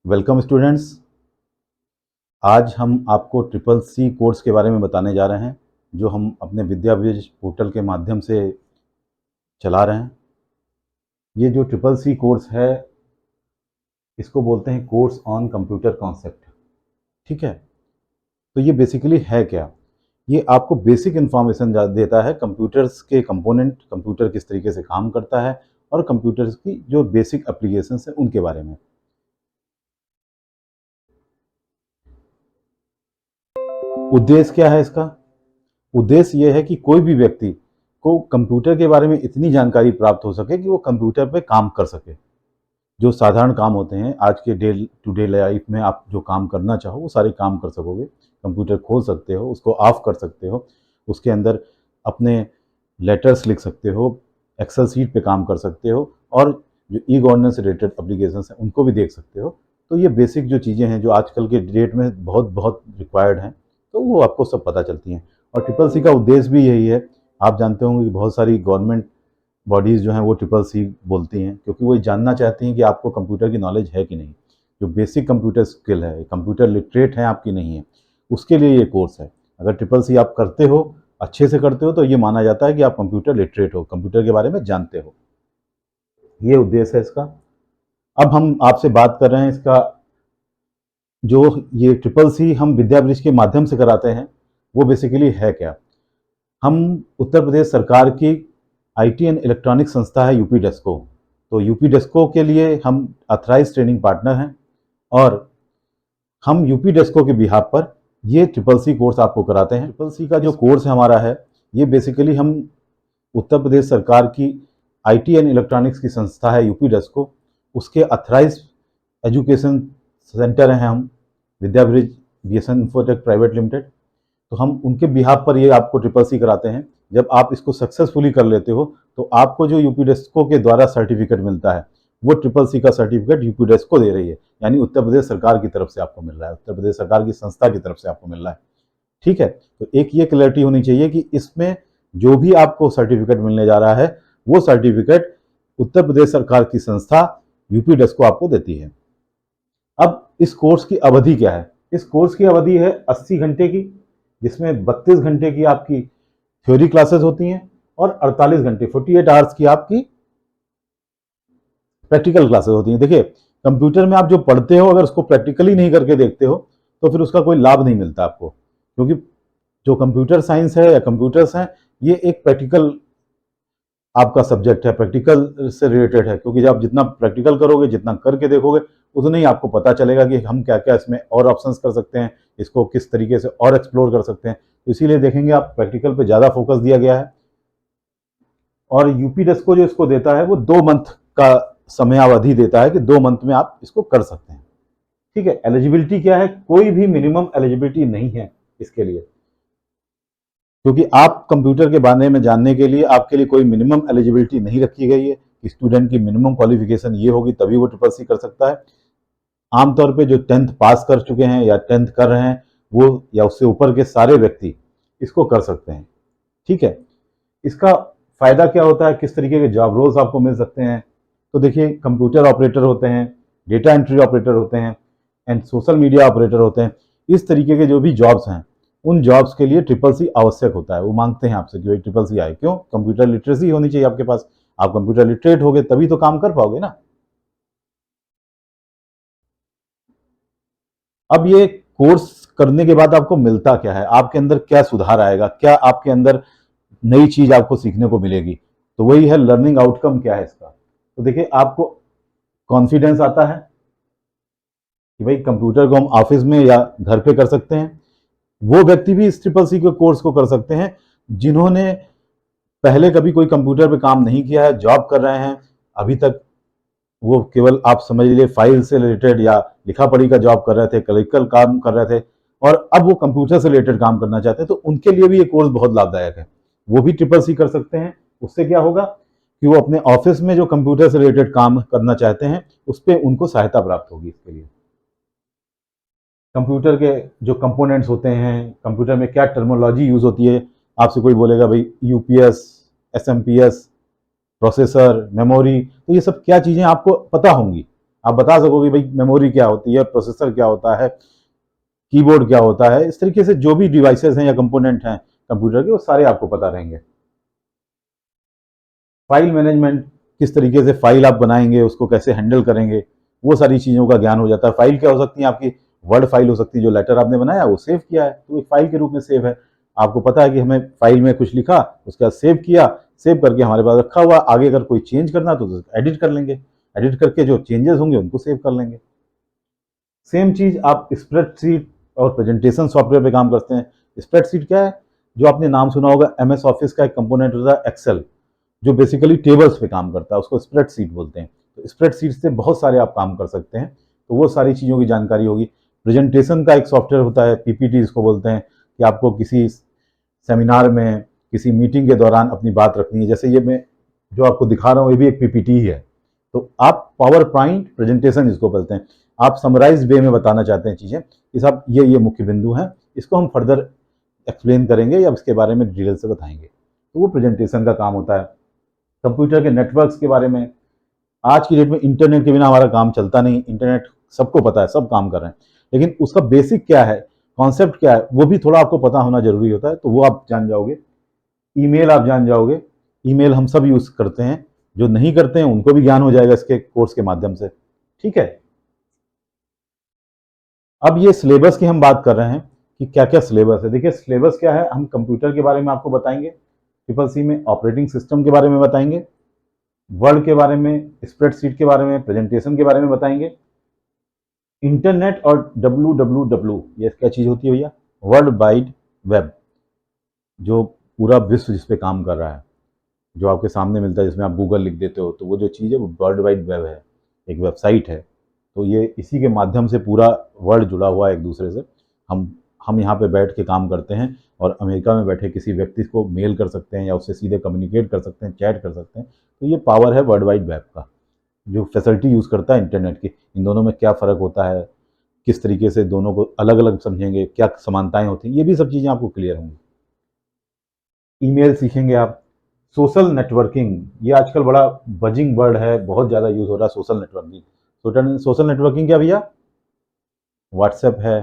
Welcome students. आज हम आपको ट्रिपल सी कोर्स के बारे में बताने जा रहे हैं जो हम अपने विद्याब्रिज पोर्टल के माध्यम से चला रहे हैं। ये जो ट्रिपल सी कोर्स है इसको बोलते हैं कोर्स ऑन कंप्यूटर कॉन्सेप्ट। ठीक है, तो ये बेसिकली है क्या? ये आपको बेसिक इन्फॉर्मेशन देता है कंप्यूटर्स के कंपोनेंट, कंप्यूटर किस तरीके से काम करता है और कंप्यूटर्स की जो बेसिक एप्लीकेशंस हैं उनके बारे में। उद्देश्य क्या है इसका? उद्देश्य ये है कि कोई भी व्यक्ति को कंप्यूटर के बारे में इतनी जानकारी प्राप्त हो सके कि वो कंप्यूटर पे काम कर सके। जो साधारण काम होते हैं आज के डे टू डे लाइफ में, आप जो काम करना चाहो वो सारे काम कर सकोगे। कंप्यूटर खोल सकते हो, उसको ऑफ कर सकते हो, उसके अंदर अपने लेटर्स लिख सकते हो, एक्सेल सीट पे काम कर सकते हो और जो ई गवर्नेंस से रिलेटेड एप्लीकेशंस हैं उनको भी देख सकते हो। तो ये बेसिक जो चीज़ें हैं जो आजकल के डेट में बहुत बहुत रिक्वायर्ड हैं, तो वो आपको सब पता चलती हैं। और ट्रिपल सी का उद्देश्य भी यही है। आप जानते होंगे कि बहुत सारी गवर्नमेंट बॉडीज़ जो हैं वो ट्रिपल सी बोलती हैं क्योंकि वो जानना चाहती हैं कि आपको कंप्यूटर की नॉलेज है कि नहीं, जो बेसिक कंप्यूटर स्किल है, कंप्यूटर लिटरेट है आपकी नहीं है, उसके लिए ये कोर्स है। अगर ट्रिपल सी आप करते हो, अच्छे से करते हो, तो ये माना जाता है कि आप कंप्यूटर लिटरेट हो, कंप्यूटर के बारे में जानते हो। ये उद्देश्य है इसका। अब हम आपसे बात कर रहे हैं इसका जो ये ट्रिपल सी हम विद्याब्रिज के माध्यम से कराते हैं वो बेसिकली है क्या। हम उत्तर प्रदेश सरकार की आईटी एंड इलेक्ट्रॉनिक संस्था है यूपी डेस्को। तो यूपी डेस्को के लिए हम अथराइज ट्रेनिंग पार्टनर हैं और हम यूपी डेस्को के बिहाफ पर ये ट्रिपल सी कोर्स आपको कराते हैं। ट्रिपल सी का जो कोर्स हमारा है ये बेसिकली हम उत्तर प्रदेश सरकार की आईटी एंड इलेक्ट्रॉनिक्स की संस्था है यूपी डेस्को, उसके अथराइज एजुकेशन सेंटर हैं हम, विद्याब्रिज बीएसएन इंफोटेक प्राइवेट लिमिटेड। तो हम उनके बिहाफ पर ये आपको ट्रिपल सी कराते हैं। जब आप इसको सक्सेसफुली कर लेते हो तो आपको जो यूपी डेस्को के द्वारा सर्टिफिकेट मिलता है वो ट्रिपल सी का सर्टिफिकेट यूपी डेस्को दे रही है, यानी उत्तर प्रदेश सरकार की तरफ से आपको मिल रहा है, उत्तर प्रदेश सरकार की संस्था की तरफ से आपको मिल रहा है। ठीक है, तो एक ये क्लैरिटी होनी चाहिए कि इसमें जो भी आपको सर्टिफिकेट मिलने जा रहा है वो सर्टिफिकेट उत्तर प्रदेश सरकार की संस्था यूपी डेस्को आपको देती है। अब इस कोर्स की अवधि क्या है? इस कोर्स की अवधि है 80 घंटे की, जिसमें 32 घंटे की आपकी थ्योरी क्लासेस होती हैं और 48 घंटे 48 आवर्स की आपकी प्रैक्टिकल क्लासेस होती हैं। देखिए, कंप्यूटर में आप जो पढ़ते हो अगर उसको प्रैक्टिकली नहीं करके देखते हो तो फिर उसका कोई लाभ नहीं मिलता आपको, क्योंकि जो कंप्यूटर साइंस है या कंप्यूटर्स हैं ये एक प्रैक्टिकल आपका सब्जेक्ट है, प्रैक्टिकल से रिलेटेड है। क्योंकि जब आप जितना प्रैक्टिकल करोगे, जितना करके देखोगे, उतना ही आपको पता चलेगा कि हम क्या क्या इसमें और ऑप्शंस कर सकते हैं, इसको किस तरीके से और एक्सप्लोर कर सकते हैं। तो इसीलिए देखेंगे आप प्रैक्टिकल पे ज़्यादा फोकस दिया गया है। और यूपी डेस्को जो इसको देता है वो 2 मंथ का समयावधि देता है कि 2 मंथ में आप इसको कर सकते हैं। ठीक है, एलिजिबिलिटी क्या है? कोई भी मिनिमम एलिजिबिलिटी नहीं है इसके लिए, क्योंकि आप कंप्यूटर के बारे में जानने के लिए आपके लिए कोई मिनिमम एलिजिबिलिटी नहीं रखी गई है कि स्टूडेंट की मिनिमम क्वालिफिकेशन ये होगी तभी वो ट्रिपल सी कर सकता है। आमतौर पे जो 10th पास कर चुके हैं या 10th कर रहे हैं वो या उससे ऊपर के सारे व्यक्ति इसको कर सकते हैं। ठीक है, इसका फायदा क्या होता है, किस तरीके के जॉब रोल्स आपको मिल सकते हैं? तो देखिए, कंप्यूटर ऑपरेटर होते हैं, डेटा एंट्री ऑपरेटर होते हैं एंड सोशल मीडिया ऑपरेटर होते हैं। इस तरीके के जो भी जॉब्स हैं उन जॉब्स के लिए ट्रिपल सी आवश्यक होता है। वो मांगते हैं आपसे कि भाई ट्रिपल सी आए। क्यों? कंप्यूटर लिटरेसी होनी चाहिए आपके पास। आप कंप्यूटर लिटरेट होगे तभी तो काम कर पाओगे ना। अब ये कोर्स करने के बाद आपको मिलता क्या है, आपके अंदर क्या सुधार आएगा, क्या आपके अंदर नई चीज आपको सीखने को मिलेगी? तो वही है लर्निंग आउटकम क्या है इसका। तो देखिए, आपको कॉन्फिडेंस आता है कि भाई कंप्यूटर को हम ऑफिस में या घर पे कर सकते हैं। वो व्यक्ति भी इस ट्रिपल सी के कोर्स को कर सकते हैं जिन्होंने पहले कभी कोई कंप्यूटर पे काम नहीं किया है, जॉब कर रहे हैं अभी तक, वो केवल आप समझ लीजिए फाइल से रिलेटेड या लिखा पढ़ी का जॉब कर रहे थे, क्लरिकल काम कर रहे थे और अब वो कंप्यूटर से रिलेटेड काम करना चाहते हैं, तो उनके लिए भी ये कोर्स बहुत लाभदायक है। वो भी ट्रिपल सी कर सकते हैं। उससे क्या होगा कि वो अपने ऑफिस में जो कंप्यूटर से रिलेटेड काम करना चाहते हैं उस पर उनको सहायता प्राप्त होगी। इसके लिए कंप्यूटर के जो कंपोनेंट्स होते हैं, कंप्यूटर में क्या टर्मोलॉजी यूज होती है, आपसे कोई बोलेगा भाई यूपीएस, एसएमपीएस, प्रोसेसर, मेमोरी, तो ये सब क्या चीज़ें आपको पता होंगी। आप बता सकोगे भाई मेमोरी क्या होती है, प्रोसेसर क्या होता है, कीबोर्ड क्या होता है। इस तरीके से जो भी डिवाइसेस हैं या कंपोनेंट हैं कंप्यूटर के, वो सारे आपको पता रहेंगे। फाइल मैनेजमेंट, किस तरीके से फाइल आप बनाएंगे, उसको कैसे हैंडल करेंगे, वो सारी चीज़ों का ज्ञान हो जाता है। फाइल क्या हो सकती है आपकी, वर्ड फाइल हो सकती है, जो लेटर आपने बनाया वो सेव किया है तो एक फाइल के रूप में सेव है। आपको पता है कि हमें फाइल में कुछ लिखा, उसके बाद सेव किया, सेव करके हमारे पास रखा हुआ, आगे अगर कोई चेंज करना तो एडिट कर लेंगे, एडिट करके जो चेंजेस होंगे उनको सेव कर लेंगे। सेम चीज़ आप स्प्रेडशीट और प्रेजेंटेशन सॉफ्टवेयर पे काम करते हैं। स्प्रेडशीट क्या है, जो आपने नाम सुना होगा, एमएस ऑफिस का एक कंपोनेंट होता है एक्सेल, जो बेसिकली टेबल्स पे काम करता है, उसको स्प्रेडशीट बोलते हैं। तो स्प्रेडशीट से बहुत सारे आप काम कर सकते हैं, तो वो सारी चीज़ों की जानकारी होगी। प्रेजेंटेशन का एक सॉफ्टवेयर होता है, पीपीटी इसको बोलते हैं, कि आपको किसी सेमिनार में, किसी मीटिंग के दौरान अपनी बात रखनी है। जैसे ये मैं जो आपको दिखा रहा हूँ ये भी एक पीपीटी ही है। तो आप पावर पॉइंट प्रेजेंटेशन इसको बोलते हैं, आप समराइज वे में बताना चाहते हैं चीज़ें, इस आप ये मुख्य बिंदु हैं, इसको हम फर्दर एक्सप्लेन करेंगे या इसके बारे में डिटेल से बताएंगे। तो वो प्रेजेंटेशन का काम होता है। कंप्यूटर के नेटवर्क्स के बारे में, आज की डेट में इंटरनेट के बिना हमारा काम चलता नहीं। इंटरनेट सबको पता है, सब काम कर रहे हैं, लेकिन उसका बेसिक क्या है, कॉन्सेप्ट क्या है, वो भी थोड़ा आपको पता होना जरूरी होता है, तो वो आप जान जाओगे। ईमेल आप जान जाओगे, ईमेल हम सब यूज करते हैं, जो नहीं करते हैं उनको भी ज्ञान हो जाएगा इसके कोर्स के माध्यम से। ठीक है, अब ये सिलेबस की हम बात कर रहे हैं कि क्या क्या सिलेबस है। देखिए सिलेबस क्या है, हम कंप्यूटर के बारे में आपको बताएंगे, ट्रिपल सी में ऑपरेटिंग सिस्टम के बारे में बताएंगे, वर्ड के बारे में, स्प्रेडशीट के बारे में, प्रेजेंटेशन के बारे में बताएंगे, इंटरनेट और WWW ये क्या चीज़ होती है भैया, वर्ल्ड वाइड वेब, जो पूरा विश्व जिस पे काम कर रहा है, जो आपके सामने मिलता है, जिसमें आप गूगल लिख देते हो, तो वो जो चीज़ है वो वर्ल्ड वाइड वेब है, एक वेबसाइट है। तो ये इसी के माध्यम से पूरा वर्ल्ड जुड़ा हुआ है एक दूसरे से। हम यहाँ पे बैठ के काम करते हैं और अमेरिका में बैठे किसी व्यक्ति को मेल कर सकते हैं या उससे सीधे कम्युनिकेट कर सकते हैं, चैट कर सकते हैं। तो ये पावर है वर्ल्ड वाइड वेब का, जो फैसिलिटी यूज़ करता है इंटरनेट की। इन दोनों में क्या फ़र्क होता है, किस तरीके से दोनों को अलग अलग समझेंगे, क्या समानताएं होती हैं, ये भी सब चीज़ें आपको क्लियर होंगी। ईमेल सीखेंगे आप। सोशल नेटवर्किंग, ये आजकल बड़ा बजिंग वर्ड है, बहुत ज़्यादा यूज़ हो रहा है सोशल नेटवर्किंग। सोशल नेटवर्किंग क्या भैया, व्हाट्सएप है,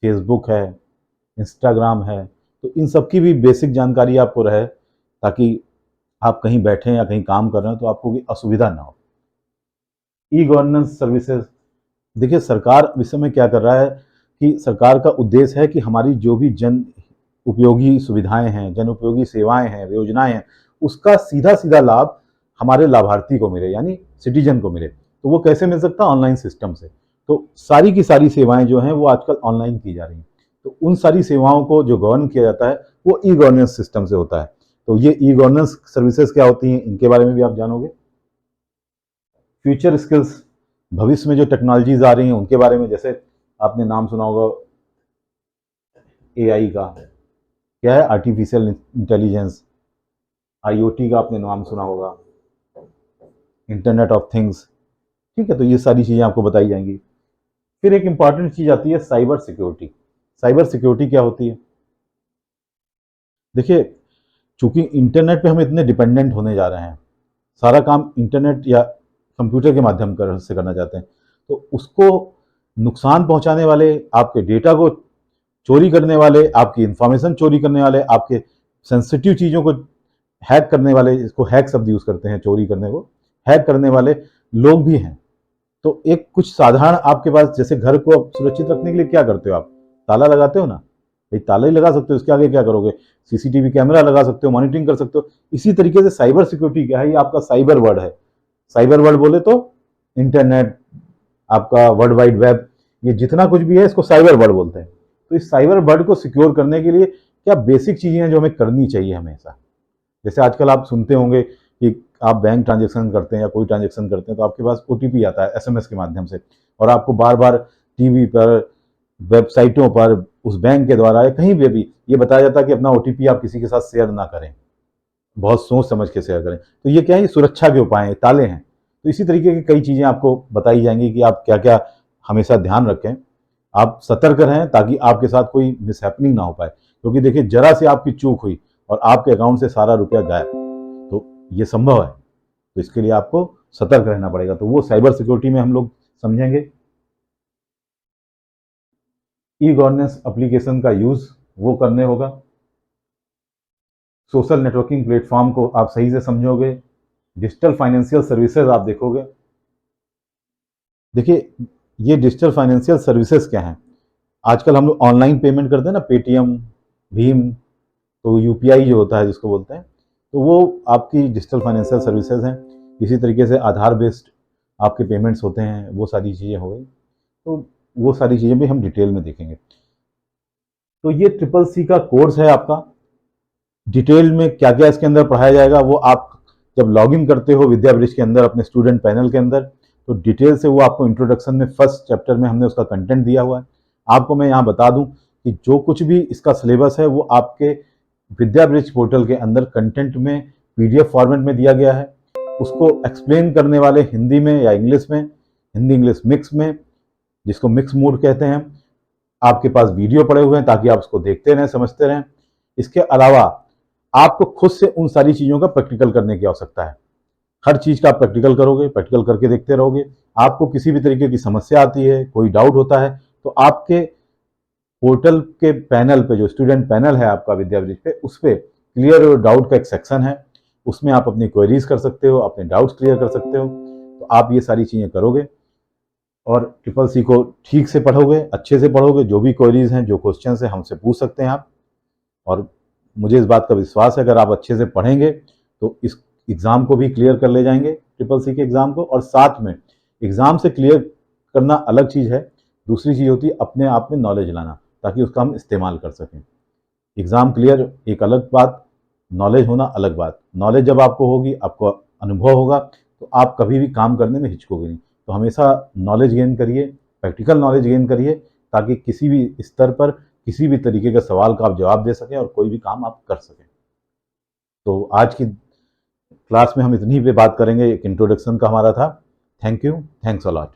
फेसबुक है, इंस्टाग्राम है, तो इन सब की भी बेसिक जानकारी आपको रहे, ताकि आप कहीं बैठे या कहीं काम कर रहे हो तो आपको भी असुविधा ना हो। ई गवर्नेंस सर्विसेज, देखिए सरकार इस समय क्या कर रहा है कि सरकार का उद्देश्य है कि हमारी जो भी जन उपयोगी सुविधाएं हैं, जन उपयोगी सेवाएं हैं, योजनाएं हैं, उसका सीधा सीधा लाभ हमारे लाभार्थी को मिले, यानी सिटीजन को मिले। तो वो कैसे मिल सकता है, ऑनलाइन सिस्टम से। तो सारी की सारी सेवाएं जो हैं वो आजकल ऑनलाइन की जा रही हैं। तो उन सारी सेवाओं को जो गवर्न किया जाता है वो ई गवर्नेंस सिस्टम से होता है। तो ये ई गवर्नेंस सर्विसेज क्या होती हैं, इनके बारे में भी आप जानोगे। फ्यूचर स्किल्स, भविष्य में जो टेक्नोलॉजीज आ रही हैं उनके बारे में, जैसे आपने नाम सुना होगा एआई का, क्या है, आर्टिफिशियल इंटेलिजेंस। आईओटी का आपने नाम सुना होगा, इंटरनेट ऑफ थिंग्स। ठीक है, तो ये सारी चीज़ें आपको बताई जाएंगी। फिर एक इंपॉर्टेंट चीज़ आती है साइबर सिक्योरिटी। साइबर सिक्योरिटी क्या होती है, देखिए चूंकि इंटरनेट पे हम इतने डिपेंडेंट होने जा रहे हैं, सारा काम इंटरनेट या कंप्यूटर के माध्यम से करना चाहते हैं, तो उसको नुकसान पहुंचाने वाले, आपके डेटा को चोरी करने वाले, आपकी इंफॉर्मेशन चोरी करने वाले, आपके सेंसिटिव चीज़ों को हैक करने वाले, इसको हैक शब्द यूज़ करते हैं चोरी करने को, हैक करने वाले लोग भी हैं। तो एक कुछ साधारण आपके पास, जैसे घर को सुरक्षित रखने के लिए क्या करते हो आप, ताला लगाते हो ना भाई, ताला ही लगा सकते हो, इसके आगे क्या करोगे, सीसीटीवी कैमरा लगा सकते हो, मॉनिटरिंग कर सकते हो। इसी तरीके से साइबर सिक्योरिटी क्या है, ये आपका साइबर वर्ड है। साइबर वर्ड बोले तो इंटरनेट, आपका वर्ल्ड वाइड वेब, ये जितना कुछ भी है इसको साइबर वर्ड बोलते हैं। तो इस साइबर वर्ड को सिक्योर करने के लिए क्या बेसिक चीज़ें हैं जो हमें करनी चाहिए हमेशा। जैसे आजकल आप सुनते होंगे कि आप बैंक ट्रांजेक्शन करते हैं या कोई ट्रांजेक्शन करते हैं तो आपके पास ओटीपी आता है एसएमएस के माध्यम से, और आपको बार बार टीवी पर, वेबसाइटों पर, उस बैंक के द्वारा या कहीं पे भी ये बताया जाता है कि अपना ओटीपी आप किसी के साथ शेयर ना करें, बहुत सोच समझ के शेयर करें। तो ये क्या है, ये सुरक्षा के उपाय हैं, ताले हैं। तो इसी तरीके की कई चीज़ें आपको बताई जाएंगी कि आप क्या क्या हमेशा ध्यान रखें, आप सतर्क रहें, ताकि आपके साथ कोई मिसहैपनिंग ना हो पाए। क्योंकि देखिए जरा से आपकी चूक हुई और आपके अकाउंट से सारा रुपया गायब, तो ये संभव है। तो इसके लिए आपको सतर्क रहना पड़ेगा। तो वो साइबर सिक्योरिटी में हम लोग समझेंगे। ई गवर्नेंस एप्लीकेशन का यूज़ वो करने होगा। सोशल नेटवर्किंग प्लेटफॉर्म को आप सही से समझोगे। डिजिटल फाइनेंशियल सर्विसेज आप देखोगे। देखिए, ये डिजिटल फाइनेंशियल सर्विसेज क्या हैं? आजकल हम लोग ऑनलाइन पेमेंट करते हैं ना, पेटीएम, भीम, तो यूपीआई जो होता है जिसको बोलते हैं, तो वो आपकी डिजिटल फाइनेंशियल सर्विसेज हैं। इसी तरीके से आधार बेस्ड आपके पेमेंट्स होते हैं, वो सारी चीज़ें हो गई। तो वो सारी चीज़ें भी हम डिटेल में देखेंगे। तो ये ट्रिपल सी का कोर्स है आपका। डिटेल में क्या क्या इसके अंदर पढ़ाया जाएगा वो आप जब लॉगिन करते हो विद्या ब्रिज के अंदर अपने स्टूडेंट पैनल के अंदर, तो डिटेल से वो आपको इंट्रोडक्शन में फर्स्ट चैप्टर में हमने उसका कंटेंट दिया हुआ है। आपको मैं यहाँ बता दूं कि जो कुछ भी इसका सिलेबस है वो आपके विद्या ब्रिज पोर्टल के अंदर कंटेंट में पीडीएफ फॉर्मेट में दिया गया है। उसको एक्सप्लेन करने वाले हिंदी में या इंग्लिश में, हिंदी इंग्लिश मिक्स में, जिसको मिक्स मोड कहते हैं, आपके पास वीडियो पड़े हुए हैं ताकि आप उसको देखते रहें, समझते रहें। इसके अलावा आपको खुद से उन सारी चीज़ों का प्रैक्टिकल करने की आवश्यकता है। हर चीज़ का आप प्रैक्टिकल करोगे, प्रैक्टिकल करके देखते रहोगे। आपको किसी भी तरीके की समस्या आती है, कोई डाउट होता है, तो आपके पोर्टल के पैनल पे, जो स्टूडेंट पैनल है आपका विद्या ब्रिज पे, उस पर क्लियर योर डाउट का एक सेक्शन है। उसमें आप अपनी क्वेरीज कर सकते हो, अपने डाउट्स क्लियर कर सकते हो। तो आप ये सारी चीज़ें करोगे और ट्रिपल सी को ठीक से पढ़ोगे, अच्छे से पढ़ोगे। जो भी क्वेरीज हैं, जो क्वेश्चन हैं, हमसे पूछ सकते हैं आप। और मुझे इस बात का विश्वास है अगर आप अच्छे से पढ़ेंगे तो इस एग्ज़ाम को भी क्लियर कर ले जाएंगे, ट्रिपल सी के एग्ज़ाम को। और साथ में एग्ज़ाम से क्लियर करना अलग चीज़ है, दूसरी चीज़ होती है अपने आप में नॉलेज लाना ताकि उसका हम इस्तेमाल कर सकें। एग्ज़ाम क्लियर एक अलग बात, नॉलेज होना अलग बात। नॉलेज जब आपको होगी, आपको अनुभव होगा, तो आप कभी भी काम करने में हिचकोगे नहीं। तो हमेशा नॉलेज गेन करिए, प्रैक्टिकल नॉलेज गेन करिए, ताकि किसी भी स्तर पर किसी भी तरीके के सवाल का आप जवाब दे सकें और कोई भी काम आप कर सकें। तो आज की क्लास में हम इतनी पे बात करेंगे, एक इंट्रोडक्शन का हमारा था। Thank you, thanks a lot.